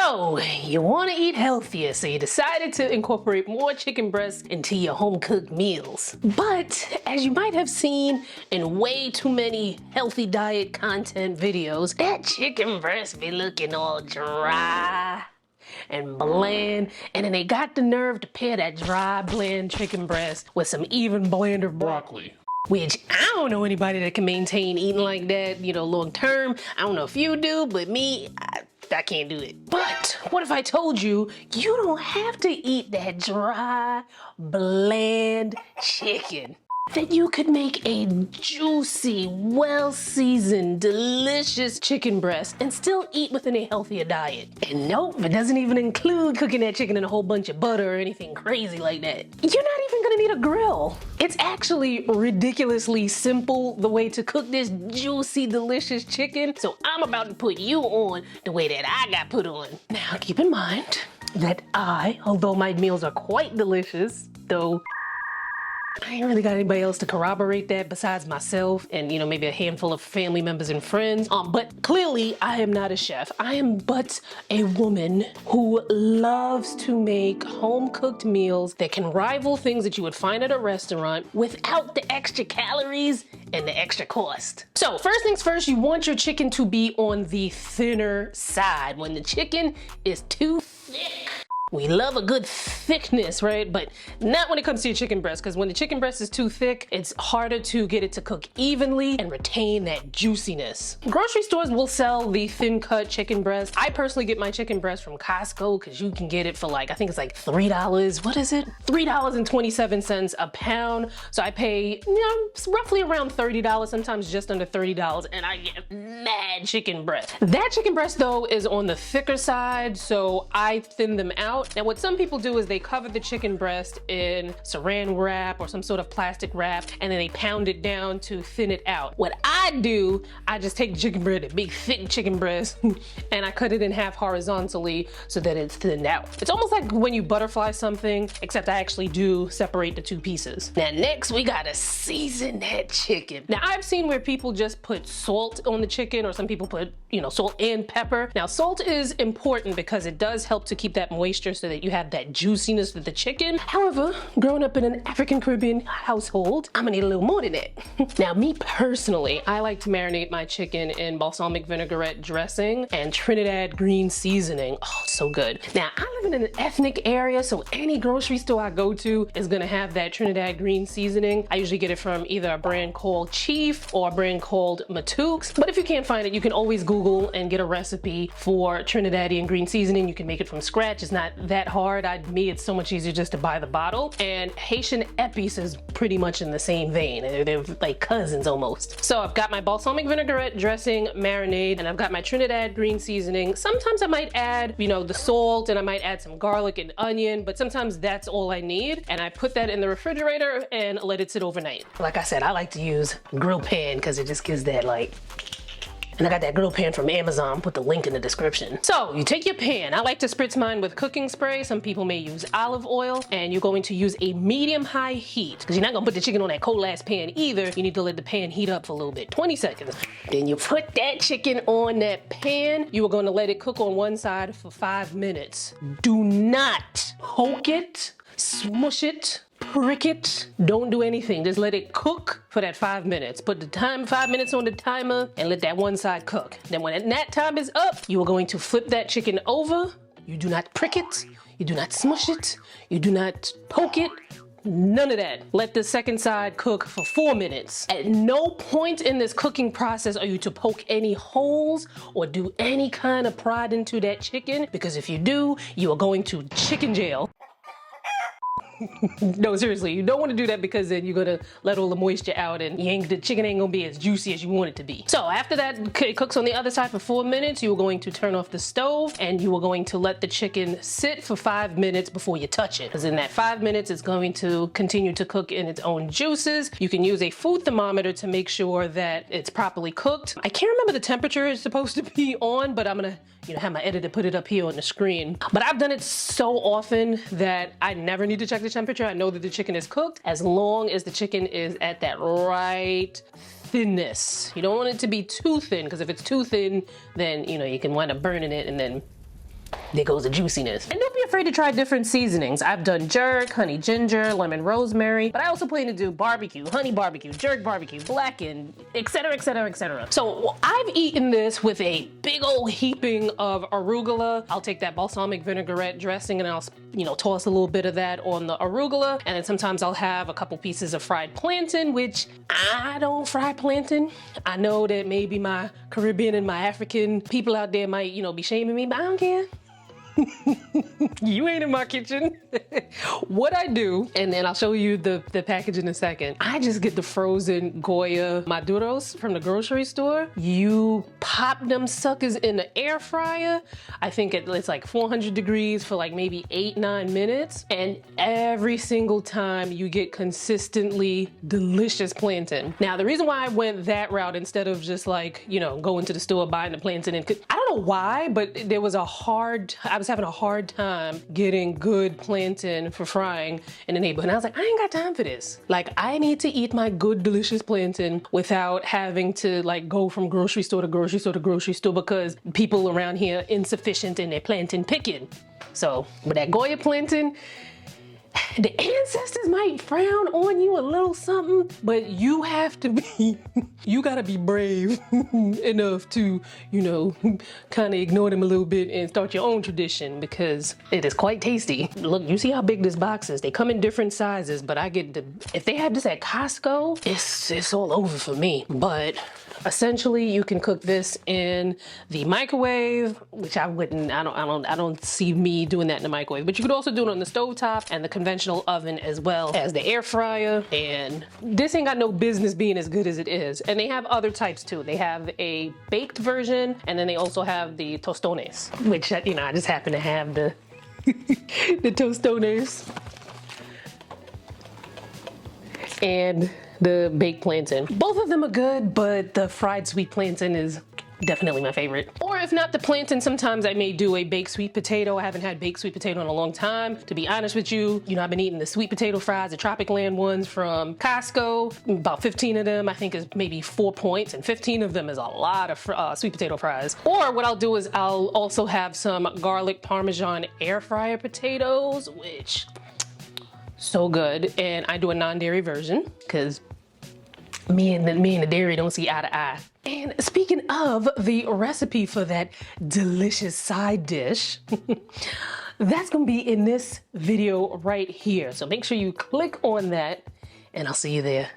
So, you want to eat healthier, so you decided to incorporate more chicken breasts into your home-cooked meals. But, as you might have seen in way too many healthy diet content videos, that chicken breast be looking all dry and bland, and then they got the nerve to pair that dry, bland chicken breast with some even blander broccoli. Which I don't know anybody that can maintain eating like that, long term. I don't know if you do, but me, I can't do it. But what if I told you, you don't have to eat that dry, bland chicken? That you could make a juicy, well-seasoned, delicious chicken breast and still eat within a healthier diet. And nope, it doesn't even include cooking that chicken in a whole bunch of butter or anything crazy like that. You're not even gonna need a grill. It's actually ridiculously simple the way to cook this juicy, delicious chicken. So I'm about to put you on the way that I got put on. Now keep in mind that although my meals are quite delicious, though I ain't really got anybody else to corroborate that besides myself and, maybe a handful of family members and friends. But clearly I am not a chef. I am but a woman who loves to make home-cooked meals that can rival things that you would find at a restaurant without the extra calories and the extra cost. So first things first, you want your chicken to be on the thinner side. When the chicken is too thick, we love a good thickness, right? But not when it comes to your chicken breast, because when the chicken breast is too thick, it's harder to get it to cook evenly and retain that juiciness. Grocery stores will sell the thin cut chicken breast. I personally get my chicken breast from Costco because you can get it for I think it's like $3. What is it? $3.27 a pound. So I pay, roughly around $30, sometimes just under $30, and I get mad chicken breast. That chicken breast though is on the thicker side, so I thin them out. Now what some people do is they cover the chicken breast in saran wrap or some sort of plastic wrap, and then they pound it down to thin it out. What I do, I just take the chicken breast, a big thick chicken breast, and I cut it in half horizontally so that it's thinned out. It's almost like when you butterfly something, except I actually do separate the two pieces. Now next we gotta season that chicken. Now I've seen where people just put salt on the chicken, or some people put, salt and pepper. Now salt is important because it does help to keep that moisture so that you have that juiciness of the chicken. However, growing up in an African Caribbean household, I'm gonna need a little more than that. Now me personally, I like to marinate my chicken in balsamic vinaigrette dressing and Trinidad green seasoning. Oh, it's so good. Now I live in an ethnic area, so any grocery store I go to is gonna have that Trinidad green seasoning. I usually get it from either a brand called Chief or a brand called Matook's. But if you can't find it, you can always Google and get a recipe for Trinidadian green seasoning. You can make it from scratch. It's not that hard. Me, it's so much easier just to buy the bottle. And Haitian Epis is pretty much in the same vein. They're like cousins almost. So I've got my balsamic vinaigrette dressing marinade, and I've got my Trinidad green seasoning. Sometimes I might add, the salt, and I might add some garlic and onion, but sometimes that's all I need. And I put that in the refrigerator and let it sit overnight. Like I said, I like to use grill pan because it just gives that and I got that grill pan from Amazon, put the link in the description. So you take your pan. I like to spritz mine with cooking spray. Some people may use olive oil, and you're going to use a medium-high heat because you're not gonna put the chicken on that cold ass pan either. You need to let the pan heat up for a little bit, 20 seconds. Then you put that chicken on that pan. You are gonna let it cook on one side for 5 minutes. Do not poke it, smush it, prick it. Don't do anything. Just let it cook for that 5 minutes. Put the 5 minutes on the timer and let that one side cook. Then when that time is up, you are going to flip that chicken over. You do not prick it. You do not smush it. You do not poke it. None of that. Let the second side cook for 4 minutes. At no point in this cooking process are you to poke any holes or do any kind of prod into that chicken, because if you do, you are going to chicken jail. No, seriously, you don't want to do that because then you're gonna let all the moisture out and the chicken ain't gonna be as juicy as you want it to be. So after that it cooks on the other side for 4 minutes, you are going to turn off the stove and you are going to let the chicken sit for 5 minutes before you touch it. Because in that 5 minutes, it's going to continue to cook in its own juices. You can use a food thermometer to make sure that it's properly cooked. I can't remember the temperature it's supposed to be on, but I'm gonna have my editor put it up here on the screen. But I've done it so often that I never need to check the temperature. I know that the chicken is cooked as long as the chicken is at that right thinness. You don't want it to be too thin, because if it's too thin, then you can wind up burning it and then there goes the juiciness. And don't be afraid to try different seasonings. I've done jerk, honey ginger, lemon rosemary, but I also plan to do barbecue, honey barbecue, jerk barbecue, blackened, etc, etc, etc. So I've eaten this with a big old heaping of arugula. I'll take that balsamic vinaigrette dressing and I'll, toss a little bit of that on the arugula. And then sometimes I'll have a couple pieces of fried plantain, which I don't fry plantain. I know that maybe my Caribbean and my African people out there might, be shaming me, but I don't care. You ain't in my kitchen. What I do, and then I'll show you the package in a second. I just get the frozen Goya maduros from the grocery store. You pop them suckers in the air fryer. I think it's like 400 degrees for like maybe 8-9 minutes. And every single time you get consistently delicious plantain. Now, the reason why I went that route instead of just like, going to the store, buying the plantain and I don't know why, but there was I was having a hard time getting good plantain for frying in the neighborhood. And I was like, I ain't got time for this. Like, I need to eat my good, delicious plantain without having to like go from grocery store to grocery store to grocery store because people around here are insufficient in their plantain picking. So with that Goya plantain, the ancestors might frown on you a little something, but you have to be, you gotta be brave enough to, kind of ignore them a little bit and start your own tradition because it is quite tasty. Look, you see how big this box is. They come in different sizes, but if they have this at Costco, it's all over for me. But essentially, you can cook this in the microwave, which I don't see me doing that in the microwave, but you could also do it on the stovetop and the conventional oven as well as the air fryer. And this ain't got no business being as good as it is. And they have other types too. They have a baked version, and then they also have the tostones, which, I just happen to have the the tostones and the baked plantain. Both of them are good, but the fried sweet plantain is definitely my favorite. Or if not the plantain, sometimes I may do a baked sweet potato. I haven't had baked sweet potato in a long time. To be honest with you, I've been eating the sweet potato fries, the Tropic Land ones from Costco. About 15 of them, I think, is maybe 4 points, and 15 of them is a lot of sweet potato fries. Or what I'll do is I'll also have some garlic parmesan air fryer potatoes, which so good. And I do a non-dairy version because me and the dairy don't see eye to eye. And speaking of the recipe for that delicious side dish, that's gonna be in this video right here. So make sure you click on that and I'll see you there.